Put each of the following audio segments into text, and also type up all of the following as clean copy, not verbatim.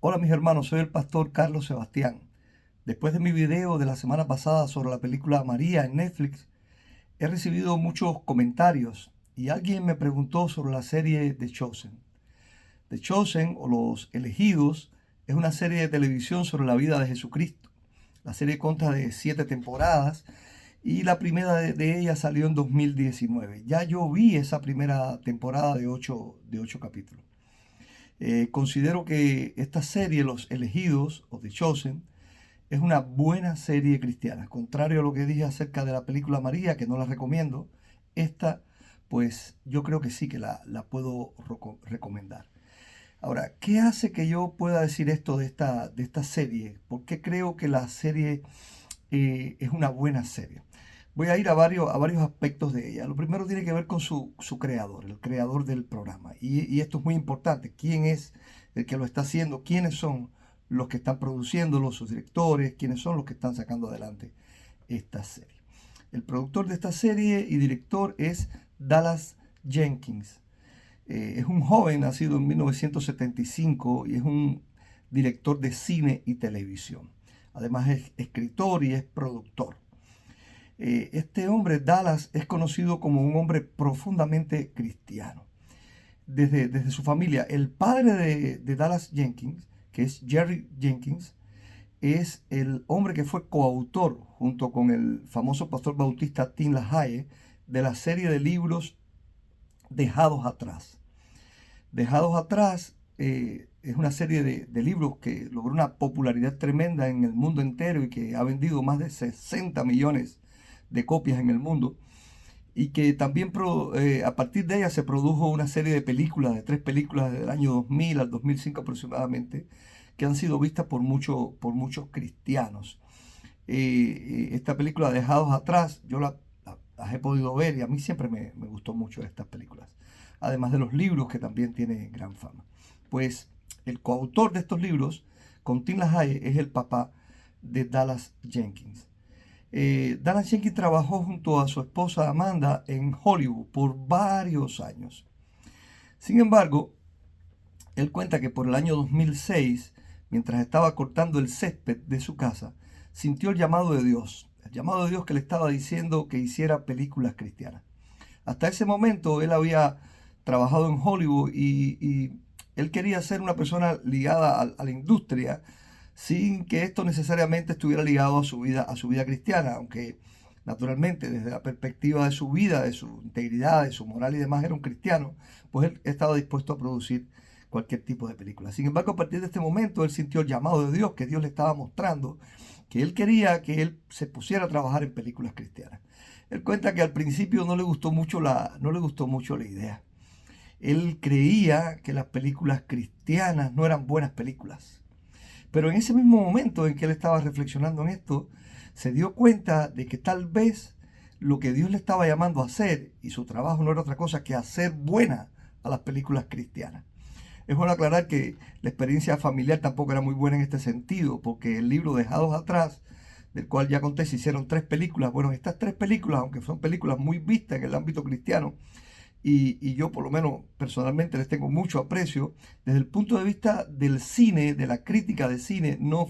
Hola mis hermanos, soy el pastor Carlos Sebastián. Después de mi video de la semana pasada sobre la película María en Netflix, he recibido muchos comentarios y alguien me preguntó sobre la serie The Chosen. The Chosen o Los Elegidos es una serie de televisión sobre la vida de Jesucristo. La serie consta de 7 temporadas y la primera de ellas salió en 2019. Ya yo vi esa primera temporada de 8 capítulos. Considero que esta serie, Los Elegidos o The Chosen, es una buena serie cristiana. Contrario a lo que dije acerca de la película María, que no la recomiendo, esta, pues yo creo que sí que la puedo recomendar. Ahora, ¿qué hace que yo pueda decir esto de esta serie? ¿Por qué creo que la serie es una buena serie? Voy a ir a varios aspectos de ella. Lo primero tiene que ver con su creador, el creador del programa. Y esto es muy importante. ¿Quién es el que lo está haciendo? ¿Quiénes son los que están produciéndolo? Sus directores. ¿Quiénes son los que están sacando adelante esta serie? El productor de esta serie y director es Dallas Jenkins. Es un joven nacido en 1975 y es un director de cine y televisión. Además es escritor y es productor. Este hombre, Dallas, es conocido como un hombre profundamente cristiano. Desde su familia, el padre de Dallas Jenkins, que es Jerry Jenkins, es el hombre que fue coautor, junto con el famoso pastor bautista Tim LaHaye, de la serie de libros Dejados Atrás. Dejados Atrás es una serie de libros que logró una popularidad tremenda en el mundo entero y que ha vendido más de 60 millones de copias en el mundo, y que también a partir de ella se produjo una serie de películas, de 3 películas del año 2000 al 2005 aproximadamente, que han sido vistas por muchos cristianos. Esta película Dejados Atrás, yo las he podido ver y a mí siempre me gustó mucho estas películas, además de los libros que también tienen gran fama. Pues el coautor de estos libros, con Tim LaHaye, es el papá de Dallas Jenkins. Dallas Jenkins trabajó junto a su esposa Amanda en Hollywood por varios años. Sin embargo, él cuenta que por el año 2006, mientras estaba cortando el césped de su casa, sintió el llamado de Dios que le estaba diciendo que hiciera películas cristianas. Hasta ese momento él había trabajado en Hollywood y él quería ser una persona ligada a la industria sin que esto necesariamente estuviera ligado a su vida cristiana, aunque naturalmente desde la perspectiva de su vida, de su integridad, de su moral y demás era un cristiano, pues él estaba dispuesto a producir cualquier tipo de película. Sin embargo, a partir de este momento él sintió el llamado de Dios, que Dios le estaba mostrando que él quería que él se pusiera a trabajar en películas cristianas. Él cuenta que al principio no le gustó mucho la idea. Él creía que las películas cristianas no eran buenas películas. Pero en ese mismo momento en que él estaba reflexionando en esto, se dio cuenta de que tal vez lo que Dios le estaba llamando a hacer, y su trabajo no era otra cosa que hacer buena a las películas cristianas. Es bueno aclarar que la experiencia familiar tampoco era muy buena en este sentido, porque el libro Dejados Atrás, del cual ya conté, se hicieron 3 películas. Bueno, estas 3 películas, aunque son películas muy vistas en el ámbito cristiano, y yo por lo menos personalmente les tengo mucho aprecio, desde el punto de vista del cine, de la crítica de cine, no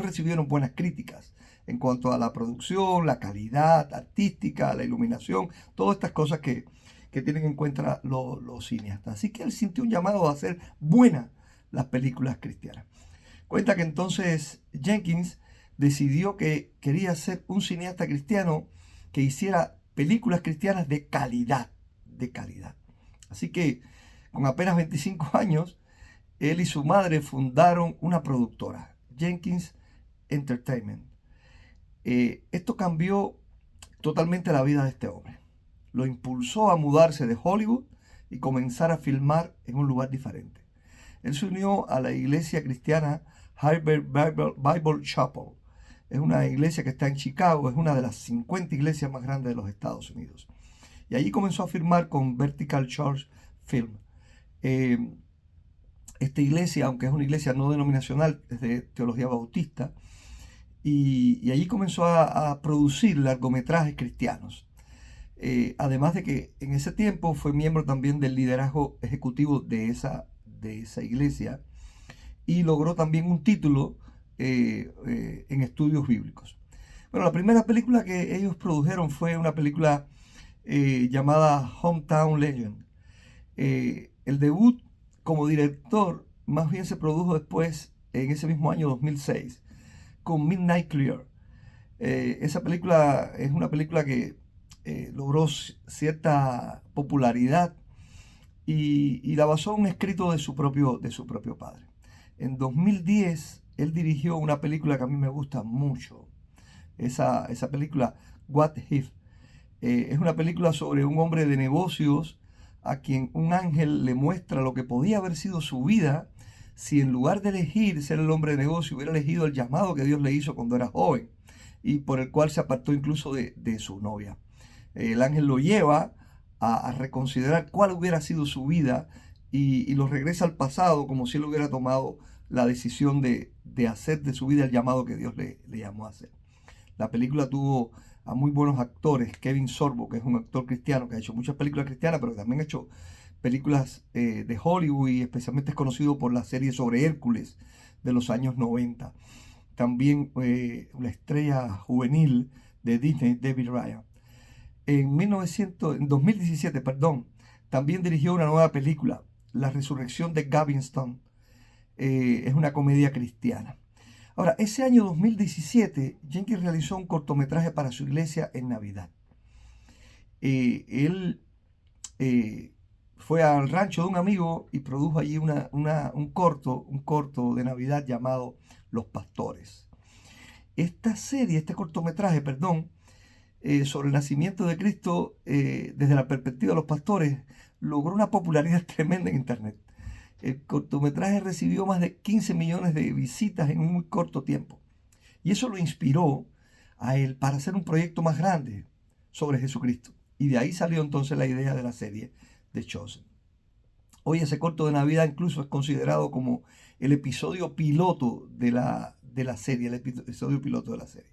recibieron buenas críticas en cuanto a la producción, la calidad artística, la iluminación, todas estas cosas que tienen en cuenta los cineastas. Así que él sintió un llamado a hacer buenas las películas cristianas. Cuenta que entonces Jenkins decidió que quería ser un cineasta cristiano que hiciera películas cristianas de calidad, de calidad. Así que con apenas 25 años, él y su madre fundaron una productora, Jenkins Entertainment. Esto cambió totalmente la vida de este hombre. Lo impulsó a mudarse de Hollywood y comenzar a filmar en un lugar diferente. Él se unió a la iglesia cristiana Harvard Bible Chapel. Es una iglesia que está en Chicago, es una de las 50 iglesias más grandes de los Estados Unidos. Y allí comenzó a filmar con Vertical Church Film. Eh, Esta iglesia, aunque es una iglesia no denominacional, es de teología bautista, y allí comenzó a producir largometrajes cristianos. Además de que en ese tiempo fue miembro también del liderazgo ejecutivo de esa iglesia, y logró también un título en estudios bíblicos. Bueno, la primera película que ellos produjeron fue una película llamada Hometown Legend. El debut como director más bien se produjo después, en ese mismo año 2006, con Midnight Clear. Esa película es una película que logró cierta popularidad y la basó en un escrito de su propio padre. En 2010, él dirigió una película que a mí me gusta mucho. Esa película, What If, es una película sobre un hombre de negocios a quien un ángel le muestra lo que podía haber sido su vida si en lugar de elegir ser el hombre de negocio hubiera elegido el llamado que Dios le hizo cuando era joven y por el cual se apartó incluso de su novia. El ángel lo lleva a reconsiderar cuál hubiera sido su vida y lo regresa al pasado como si él hubiera tomado la decisión de hacer de su vida el llamado que Dios le llamó a hacer. La película tuvo a muy buenos actores. Kevin Sorbo, que es un actor cristiano que ha hecho muchas películas cristianas, pero también ha hecho películas de Hollywood y especialmente es conocido por la serie sobre Hércules de los años 90. También la estrella juvenil de Disney, David Ryan. En 2017, también dirigió una nueva película, La Resurrección de Gavin Stone. Es una comedia cristiana. Ahora, ese año 2017, Jenkins realizó un cortometraje para su iglesia en Navidad. Él fue al rancho de un amigo y produjo allí un corto de Navidad llamado Los Pastores. Este cortometraje, sobre el nacimiento de Cristo desde la perspectiva de los pastores, logró una popularidad tremenda en Internet. El cortometraje recibió más de 15 millones de visitas en un muy corto tiempo. Y eso lo inspiró a él para hacer un proyecto más grande sobre Jesucristo. Y de ahí salió entonces la idea de la serie The Chosen. Hoy ese corto de Navidad incluso es considerado como el episodio piloto de la serie, el episodio piloto de la serie.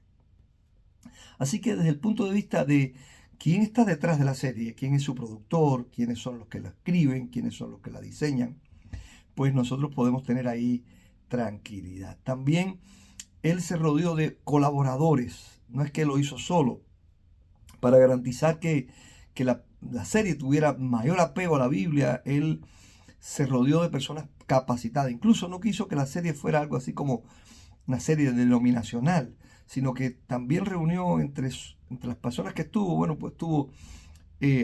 Así que desde el punto de vista de quién está detrás de la serie, quién es su productor, quiénes son los que la escriben, quiénes son los que la diseñan, pues nosotros podemos tener ahí tranquilidad. También él se rodeó de colaboradores, no es que lo hizo solo, para garantizar que la serie tuviera mayor apego a la Biblia. Él se rodeó de personas capacitadas, incluso no quiso que la serie fuera algo así como una serie denominacional, sino que también reunió entre las personas que tuvo,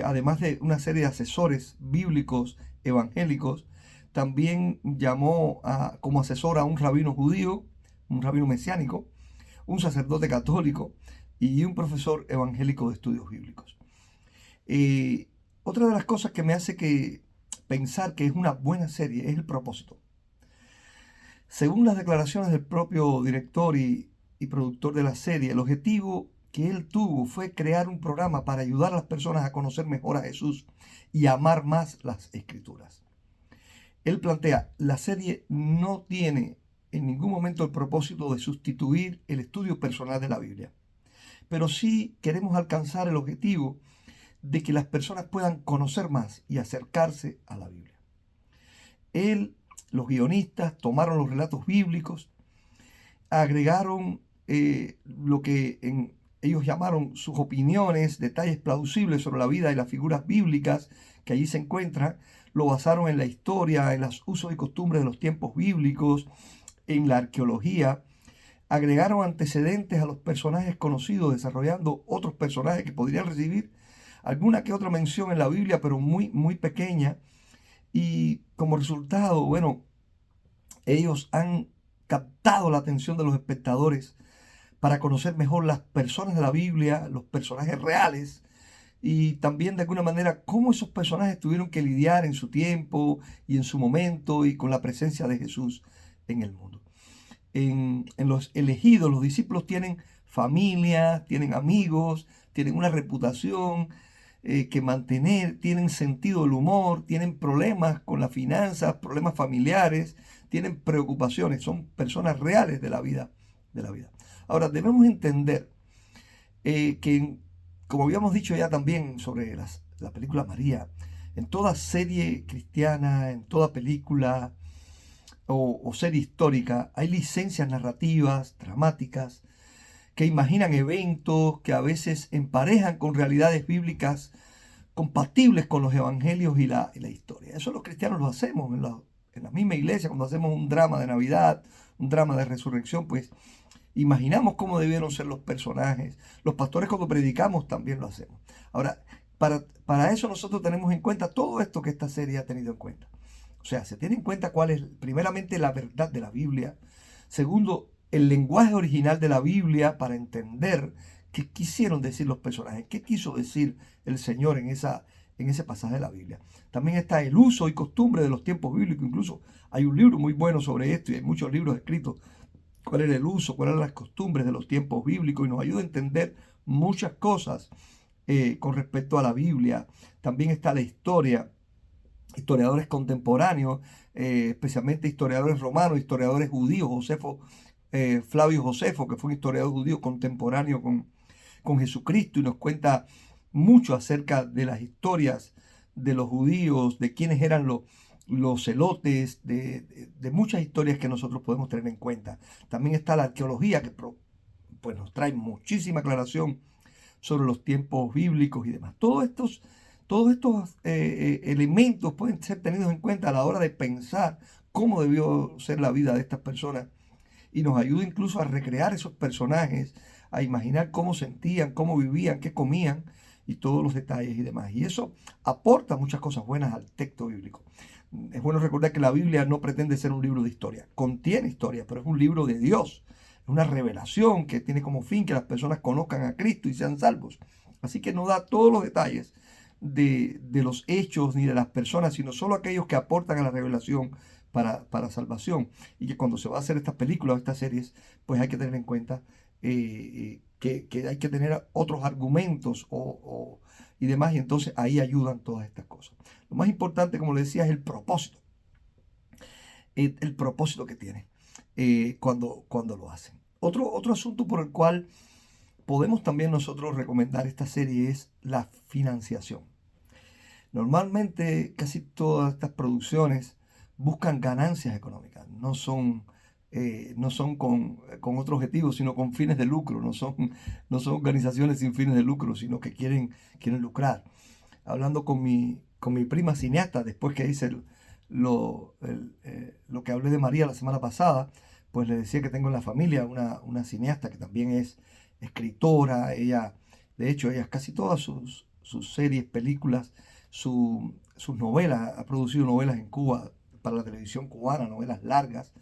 además de una serie de asesores bíblicos evangélicos, también llamó como asesor a un rabino judío, un rabino mesiánico, un sacerdote católico y un profesor evangélico de estudios bíblicos. Otra de las cosas que me hace pensar que es una buena serie es el propósito. Según las declaraciones del propio director y productor de la serie, el objetivo que él tuvo fue crear un programa para ayudar a las personas a conocer mejor a Jesús y a amar más las Escrituras. Él plantea, la serie no tiene en ningún momento el propósito de sustituir el estudio personal de la Biblia, pero sí queremos alcanzar el objetivo de que las personas puedan conocer más y acercarse a la Biblia. Los guionistas tomaron los relatos bíblicos, agregaron lo que ellos llamaron sus opiniones, detalles plausibles sobre la vida y las figuras bíblicas que allí se encuentran, lo basaron en la historia, en los usos y costumbres de los tiempos bíblicos, en la arqueología, agregaron antecedentes a los personajes conocidos, desarrollando otros personajes que podrían recibir alguna que otra mención en la Biblia, pero muy, muy pequeña, y como resultado, ellos han captado la atención de los espectadores para conocer mejor las personas de la Biblia, los personajes reales, y también de alguna manera cómo esos personajes tuvieron que lidiar en su tiempo y en su momento y con la presencia de Jesús en el mundo. En los elegidos, los discípulos tienen familia, tienen amigos, tienen una reputación que mantener, tienen sentido del humor, tienen problemas con las finanzas, problemas familiares, tienen preocupaciones, son personas reales de la vida. Ahora, debemos entender que, como habíamos dicho ya también sobre la película María, en toda serie cristiana, en toda película, o serie histórica, hay licencias narrativas, dramáticas, que imaginan eventos que a veces emparejan con realidades bíblicas compatibles con los evangelios y la historia. Eso los cristianos lo hacemos en la misma iglesia, cuando hacemos un drama de Navidad, un drama de resurrección, pues imaginamos cómo debieron ser los personajes. Los pastores cuando predicamos también lo hacemos. Ahora, para eso nosotros tenemos en cuenta todo esto que esta serie ha tenido en cuenta. O sea, se tiene en cuenta cuál es, primeramente, la verdad de la Biblia. Segundo, el lenguaje original de la Biblia para entender qué quisieron decir los personajes, qué quiso decir el Señor en ese pasaje de la Biblia. También está el uso y costumbre de los tiempos bíblicos. Incluso hay un libro muy bueno sobre esto y hay muchos libros escritos. Cuál era el uso, cuáles eran las costumbres de los tiempos bíblicos y nos ayuda a entender muchas cosas con respecto a la Biblia. También está la historia, historiadores contemporáneos, especialmente historiadores romanos, historiadores judíos, Flavio Josefo, que fue un historiador judío contemporáneo con Jesucristo y nos cuenta mucho acerca de las historias de los judíos, de quiénes eran los celotes, de muchas historias que nosotros podemos tener en cuenta. También está la arqueología que pues, nos trae muchísima aclaración sobre los tiempos bíblicos y demás. Todos estos elementos pueden ser tenidos en cuenta a la hora de pensar cómo debió ser la vida de estas personas y nos ayuda incluso a recrear esos personajes, a imaginar cómo sentían, cómo vivían, qué comían y todos los detalles y demás. Y eso aporta muchas cosas buenas al texto bíblico. Es bueno recordar que la Biblia no pretende ser un libro de historia, contiene historia, pero es un libro de Dios, es una revelación que tiene como fin que las personas conozcan a Cristo y sean salvos. Así que no da todos los detalles de los hechos ni de las personas, sino solo aquellos que aportan a la revelación para salvación. Y que cuando se va a hacer estas películas o estas series, pues hay que tener en cuenta que hay que tener otros argumentos y demás, y entonces ahí ayudan todas estas cosas. Lo más importante, como le decía, es el propósito. El propósito que tiene cuando lo hacen. Otro asunto por el cual podemos también nosotros recomendar esta serie es la financiación. Normalmente casi todas estas producciones buscan ganancias económicas, no son con otro objetivo, sino con fines de lucro, no son organizaciones sin fines de lucro, sino que quieren lucrar. Hablando con mi prima cineasta, después que hice lo que hablé de María la semana pasada, pues le decía que tengo en la familia una cineasta que también es escritora. De hecho, ella casi todas sus series, películas, sus novelas, ha producido novelas en Cuba para la televisión cubana, novelas largas.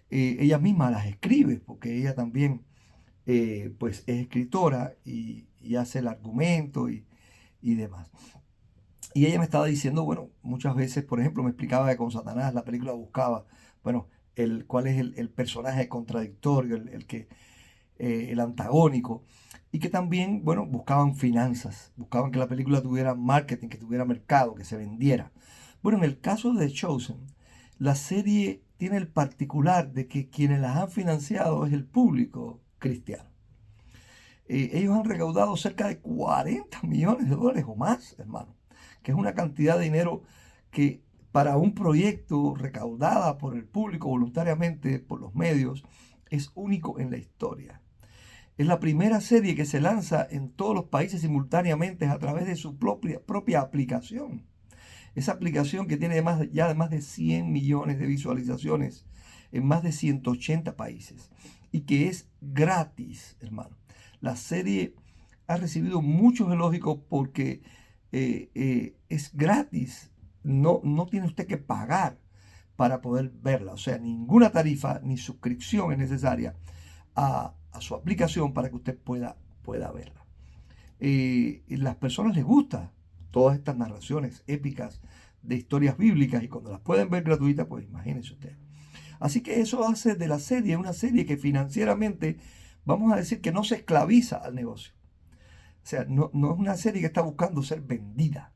Ella misma las escribe, porque ella también pues es escritora y hace el argumento y demás. Y ella me estaba diciendo, bueno, muchas veces, por ejemplo, me explicaba que con Satanás la película buscaba, bueno, cuál es el personaje contradictorio, el antagónico, y que también, bueno, buscaban finanzas, buscaban que la película tuviera marketing, que tuviera mercado, que se vendiera. Bueno, en el caso de The Chosen, la serie tiene el particular de que quienes las han financiado es el público cristiano. Ellos han recaudado cerca de 40 millones de dólares o más, hermano, que es una cantidad de dinero que para un proyecto recaudada por el público voluntariamente, por los medios, es único en la historia. Es la primera serie que se lanza en todos los países simultáneamente a través de su propia aplicación. Esa aplicación que tiene ya más de 100 millones de visualizaciones en más de 180 países y que es gratis, hermano. La serie ha recibido muchos elogios porque es gratis. No tiene usted que pagar para poder verla. O sea, ninguna tarifa ni suscripción es necesaria a su aplicación para que usted pueda verla. Las personas les gusta todas estas narraciones épicas de historias bíblicas y cuando las pueden ver gratuitas, pues imagínense usted. Así que eso hace de la serie una serie que financieramente, vamos a decir que no se esclaviza al negocio. O sea, no es una serie que está buscando ser vendida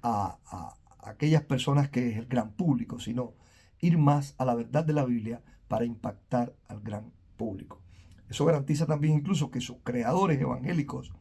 a aquellas personas que es el gran público, sino ir más a la verdad de la Biblia para impactar al gran público. Eso garantiza también incluso que sus creadores evangélicos,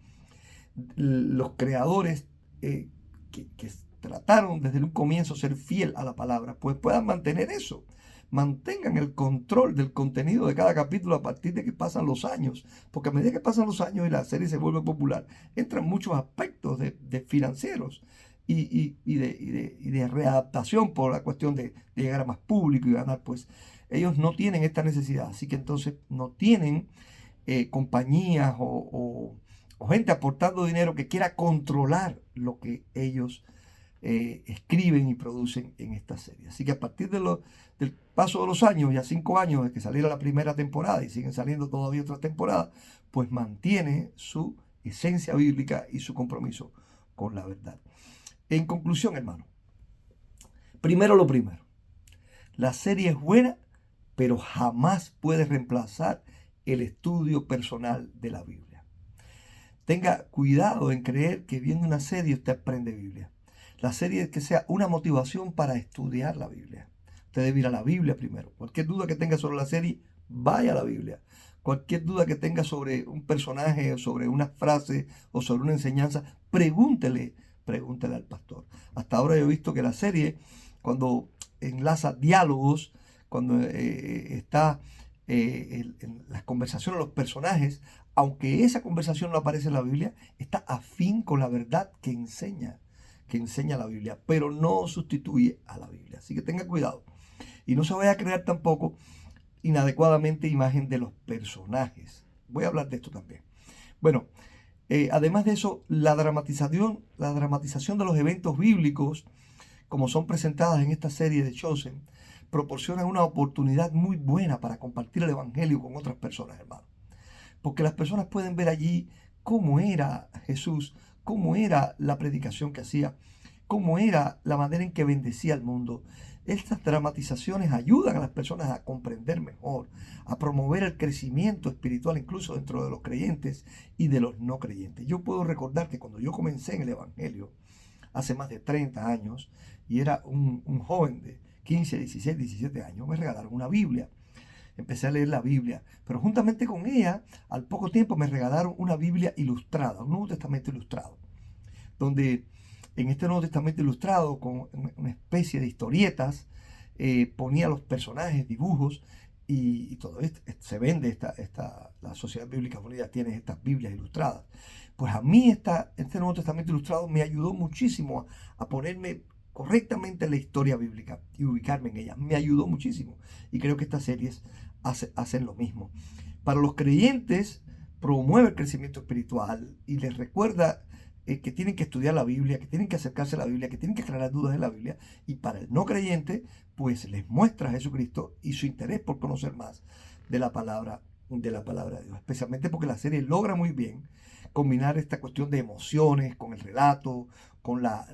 los creadores que trataron desde un comienzo ser fiel a la palabra, pues puedan mantener eso. mantengan el control del contenido de cada capítulo a partir de que pasan los años, porque a medida que pasan los años y la serie se vuelve popular, entran muchos aspectos de financieros y de readaptación por la cuestión de llegar a más público y ganar. Pues ellos no tienen esta necesidad, así que entonces no tienen compañías o gente aportando dinero que quiera controlar lo que ellos escriben y producen en esta serie. Así que a partir del paso de los años, ya 5 años de que saliera la primera temporada y siguen saliendo todavía otras temporadas, pues mantiene su esencia bíblica y su compromiso con la verdad. En conclusión, hermano, primero lo primero, la serie es buena, pero jamás puede reemplazar el estudio personal de la Biblia. Tenga cuidado en creer que viendo una serie usted aprende Biblia. La serie es que sea una motivación para estudiar la Biblia. Usted debe ir a la Biblia primero. Cualquier duda que tenga sobre la serie, vaya a la Biblia. Cualquier duda que tenga sobre un personaje o sobre una frase o sobre una enseñanza, pregúntele al pastor. Hasta ahora yo he visto que la serie, cuando enlaza diálogos, cuando está en las conversaciones de los personajes, aunque esa conversación no aparece en la Biblia, está afín con la verdad que enseña la Biblia, pero no sustituye a la Biblia. Así que tenga cuidado. Y no se vaya a crear tampoco inadecuadamente imagen de los personajes. Voy a hablar de esto también. Bueno, además de eso, la dramatización de los eventos bíblicos, como son presentadas en esta serie de Chosen, proporciona una oportunidad muy buena para compartir el Evangelio con otras personas, hermano. Porque las personas pueden ver allí cómo era Jesús, cómo era la predicación que hacía, cómo era la manera en que bendecía al mundo. Estas dramatizaciones ayudan a las personas a comprender mejor, a promover el crecimiento espiritual incluso dentro de los creyentes y de los no creyentes. Yo puedo recordar que cuando yo comencé en el Evangelio, hace más de 30 años, y era un joven de 15, 16, 17 años, me regalaron una Biblia. Empecé a leer la Biblia, pero juntamente con ella, al poco tiempo me regalaron una Biblia ilustrada, un Nuevo Testamento ilustrado, donde en este Nuevo Testamento ilustrado, con una especie de historietas, ponía los personajes, dibujos, y todo esto se vende, la Sociedad Bíblica Unida tiene estas Biblias ilustradas. Pues a mí este Nuevo Testamento ilustrado me ayudó muchísimo a ponerme correctamente en la historia bíblica y ubicarme en ella. Me ayudó muchísimo. Y creo que estas series hacen lo mismo. Para los creyentes, promueve el crecimiento espiritual y les recuerda que tienen que estudiar la Biblia, que tienen que acercarse a la Biblia, que tienen que aclarar dudas de la Biblia. Y para el no creyente, pues les muestra a Jesucristo y su interés por conocer más de la palabra de Dios. Especialmente porque la serie logra muy bien combinar esta cuestión de emociones con el relato, con la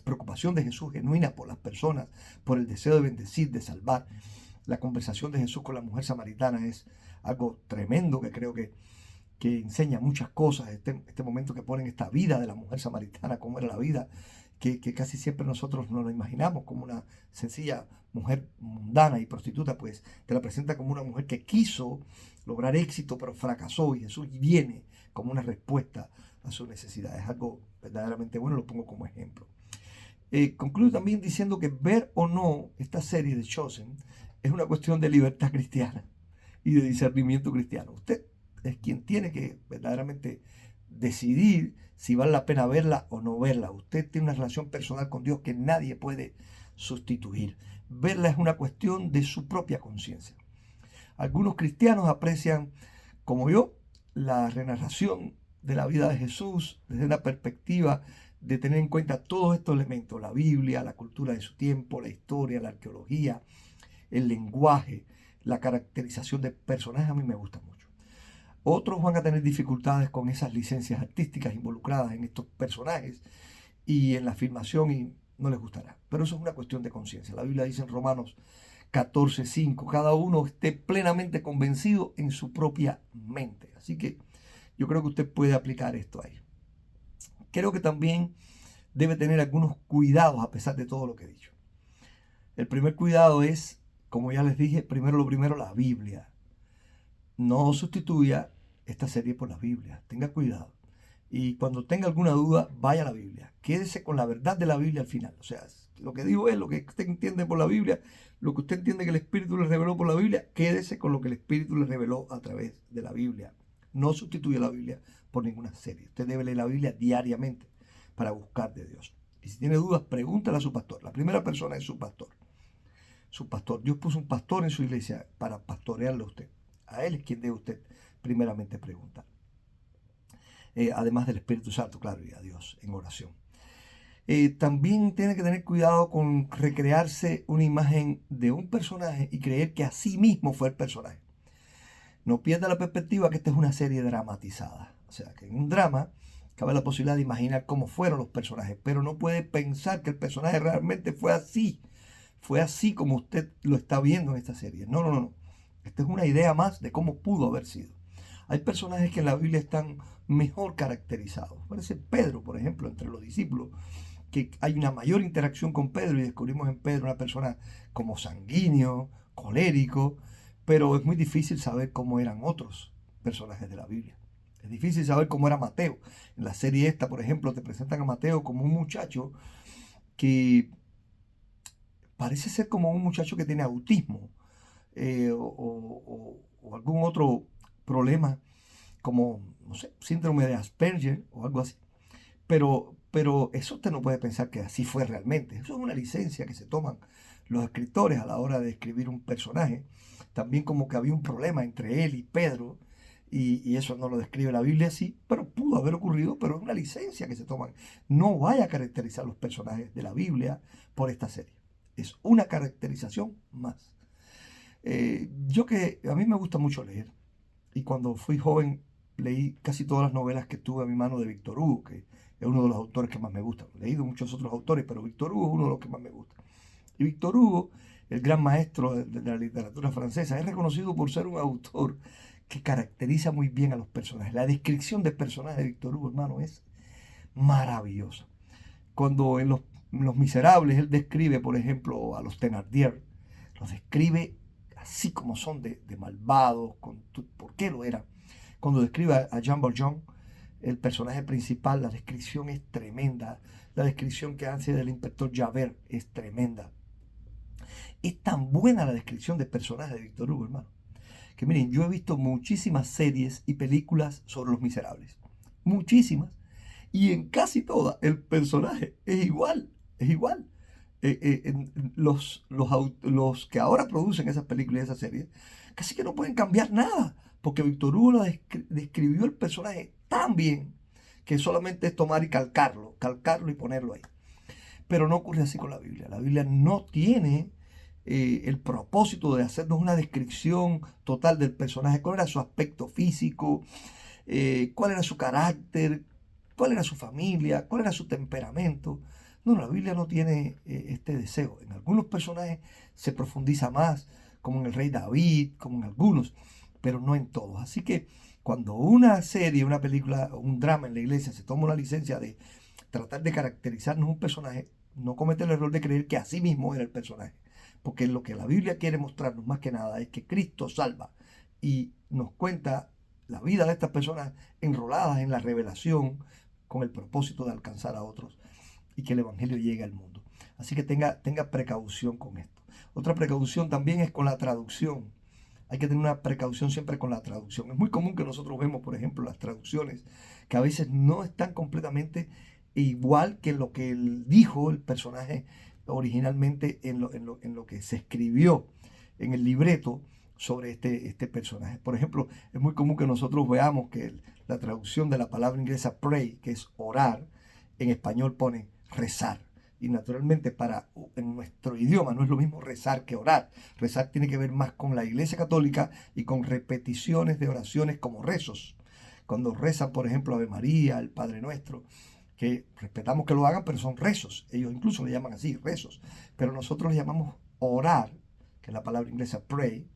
preocupación de Jesús genuina por las personas, por el deseo de bendecir, de salvar. La conversación de Jesús con la mujer samaritana es algo tremendo que creo que enseña muchas cosas. Este momento que ponen esta vida de la mujer samaritana, cómo era la vida, que casi siempre nosotros no la imaginamos como una sencilla mujer mundana y prostituta, pues te la presenta como una mujer que quiso lograr éxito pero fracasó, y Jesús viene como una respuesta a su necesidad. Es algo verdaderamente bueno, lo pongo como ejemplo. Concluyo también diciendo que ver o no esta serie de Chosen es una cuestión de libertad cristiana y de discernimiento cristiano. Usted es quien tiene que verdaderamente decidir si vale la pena verla o no verla. Usted tiene una relación personal con Dios que nadie puede sustituir. Verla es una cuestión de su propia conciencia. Algunos cristianos aprecian, como yo, la renarración de la vida de Jesús desde una perspectiva de tener en cuenta todos estos elementos: la Biblia, la cultura de su tiempo, la historia, la arqueología, el lenguaje, la caracterización de personajes. A mí me gusta mucho. Otros van a tener dificultades con esas licencias artísticas involucradas en estos personajes y en la filmación, y no les gustará. Pero eso es una cuestión de conciencia. La Biblia dice en Romanos 14:5, cada uno esté plenamente convencido en su propia mente. Así que yo creo que usted puede aplicar esto ahí. Creo que también debe tener algunos cuidados a pesar de todo lo que he dicho. El primer cuidado es, como ya les dije, primero la Biblia. No sustituya esta serie por la Biblia. Tenga cuidado. Y cuando tenga alguna duda, vaya a la Biblia. Quédese con la verdad de la Biblia al final. O sea, lo que dijo él, lo que usted entiende por la Biblia, lo que usted entiende que el Espíritu le reveló por la Biblia, quédese con lo que el Espíritu le reveló a través de la Biblia. No sustituya la Biblia por ninguna serie. Usted debe leer la Biblia diariamente para buscar de Dios. Y si tiene dudas, pregúntale a su pastor. La primera persona es su pastor. Su pastor. Dios puso un pastor en su iglesia para pastorearle a usted. A él es quien debe usted primeramente preguntar. Además del Espíritu Santo, claro, y a Dios en oración. También tiene que tener cuidado con recrearse una imagen de un personaje y creer que así mismo fue el personaje. No pierda la perspectiva que esta es una serie dramatizada. O sea, que en un drama cabe la posibilidad de imaginar cómo fueron los personajes, pero no puede pensar que el personaje realmente fue así. Fue así como usted lo está viendo en esta serie. No, no, no, no. Esta es una idea más de cómo pudo haber sido. Hay personajes que en la Biblia están mejor caracterizados. Parece Pedro, por ejemplo, entre los discípulos, que hay una mayor interacción con Pedro y descubrimos en Pedro una persona como sanguíneo, colérico, pero es muy difícil saber cómo eran otros personajes de la Biblia. Es difícil saber cómo era Mateo. En la serie esta, por ejemplo, te presentan a Mateo como un muchacho que parece ser como un muchacho que tiene autismo o algún otro problema como, no sé, síndrome de Asperger o algo así. Pero eso usted no puede pensar que así fue realmente. Eso es una licencia que se toman los escritores a la hora de escribir un personaje. También como que había un problema entre él y Pedro, y eso no lo describe la Biblia así, pero pudo haber ocurrido, pero es una licencia que se toman. No vaya a caracterizar los personajes de la Biblia por esta serie. Es una caracterización más. Yo que a mí me gusta mucho leer, y cuando fui joven leí casi todas las novelas que tuve a mi mano de Víctor Hugo, que es uno de los autores que más me gustan. He leído muchos otros autores, pero Víctor Hugo es uno de los que más me gusta. Y Víctor Hugo, el gran maestro de la literatura francesa, es reconocido por ser un autor que caracteriza muy bien a los personajes. La descripción del personaje de Víctor Hugo, hermano, es maravillosa. Cuando en Los Miserables él describe, por ejemplo, a los Thénardier, los describe así como son de malvados, por qué lo eran. Cuando describe a Jean Valjean, el personaje principal, la descripción es tremenda. La descripción que hace del inspector Javert es tremenda. Es tan buena la descripción del personaje de Víctor Hugo, hermano, que miren, yo he visto muchísimas series y películas sobre Los Miserables. Muchísimas. Y en casi todas el personaje es igual. Es igual. Los que ahora producen esas películas y esas series casi que no pueden cambiar nada, porque Víctor Hugo describió el personaje tan bien que solamente es tomar y calcarlo y ponerlo ahí. Pero no ocurre así con la Biblia. La Biblia no tiene el propósito de hacernos una descripción total del personaje, cuál era su aspecto físico, cuál era su carácter, cuál era su familia, cuál era su temperamento. No, la Biblia no tiene este deseo. En algunos personajes se profundiza más, como en el rey David, como en algunos, pero no en todos. Así que cuando una serie, una película, un drama en la iglesia se toma una licencia de tratar de caracterizarnos un personaje, no comete el error de creer que así mismo era el personaje. Porque lo que la Biblia quiere mostrarnos más que nada es que Cristo salva y nos cuenta la vida de estas personas enroladas en la revelación con el propósito de alcanzar a otros y que el Evangelio llegue al mundo. Así que tenga precaución con esto. Otra precaución también es con la traducción. Hay que tener una precaución siempre con la traducción. Es muy común que nosotros vemos, por ejemplo, las traducciones que a veces no están completamente igual que lo que dijo el personaje originalmente en lo que se escribió en el libreto sobre este personaje. Por ejemplo, es muy común que nosotros veamos que la traducción de la palabra inglesa pray, que es orar, en español pone rezar. Y naturalmente en nuestro idioma no es lo mismo rezar que orar. Rezar tiene que ver más con la Iglesia Católica y con repeticiones de oraciones como rezos. Cuando rezan, por ejemplo, Ave María, el Padre Nuestro, que respetamos que lo hagan, pero son rezos. Ellos incluso le llaman así, rezos. Pero nosotros le llamamos orar, que es la palabra inglesa pray,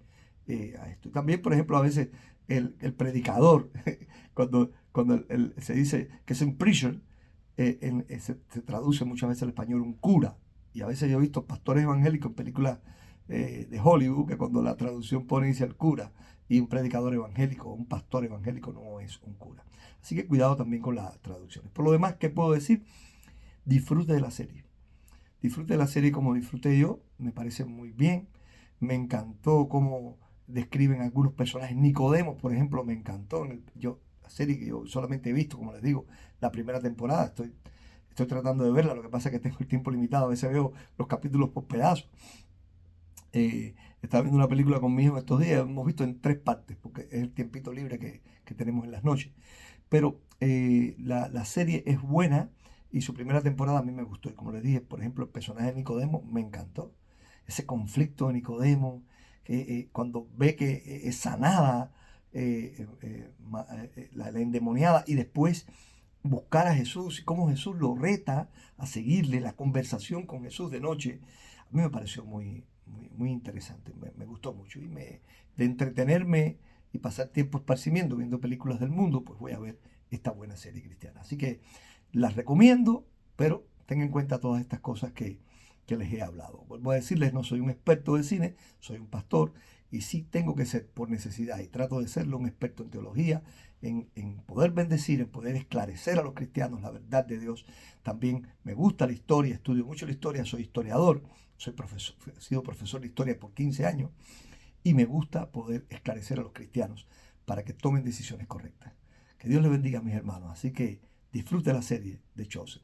a esto. Y también, por ejemplo, a veces el predicador, cuando se dice que es un preacher, se traduce muchas veces al español un cura. Y a veces yo he visto pastores evangélicos en películas de Hollywood que cuando la traducción pone dice el cura, y un predicador evangélico o un pastor evangélico no es un cura. Así que cuidado también con las traducciones. Por lo demás, ¿qué puedo decir? Disfrute de la serie. disfrute la serie como disfruté yo, me parece muy bien. Me encantó cómo describen algunos personajes. Nicodemo, por ejemplo, me encantó. La serie que yo solamente he visto, como les digo, la primera temporada. Estoy tratando de verla, lo que pasa es que tengo el tiempo limitado. A veces veo los capítulos por pedazos. Estaba viendo una película con mi hijo estos días, hemos visto en 3 partes, porque es el tiempito libre que tenemos en las noches. Pero la serie es buena y su primera temporada a mí me gustó. Y como les dije, por ejemplo, el personaje de Nicodemo me encantó. Ese conflicto de Nicodemo, cuando ve que es sanada la endemoniada y después buscar a Jesús y cómo Jesús lo reta a seguirle, la conversación con Jesús de noche, a mí me pareció muy interesante, me gustó mucho. De entretenerme y pasar tiempo esparcimiento viendo películas del mundo, pues voy a ver esta buena serie cristiana. Así que las recomiendo, pero tengan en cuenta todas estas cosas que les he hablado. Vuelvo a decirles, no soy un experto de cine, soy un pastor y sí tengo que ser por necesidad y trato de serlo un experto en teología, en poder bendecir, en poder esclarecer a los cristianos la verdad de Dios. También me gusta la historia, estudio mucho la historia, soy historiador, soy profesor, he sido profesor de historia por 15 años y me gusta poder esclarecer a los cristianos para que tomen decisiones correctas. Que Dios les bendiga a mis hermanos. Así que disfrute la serie de Chosen.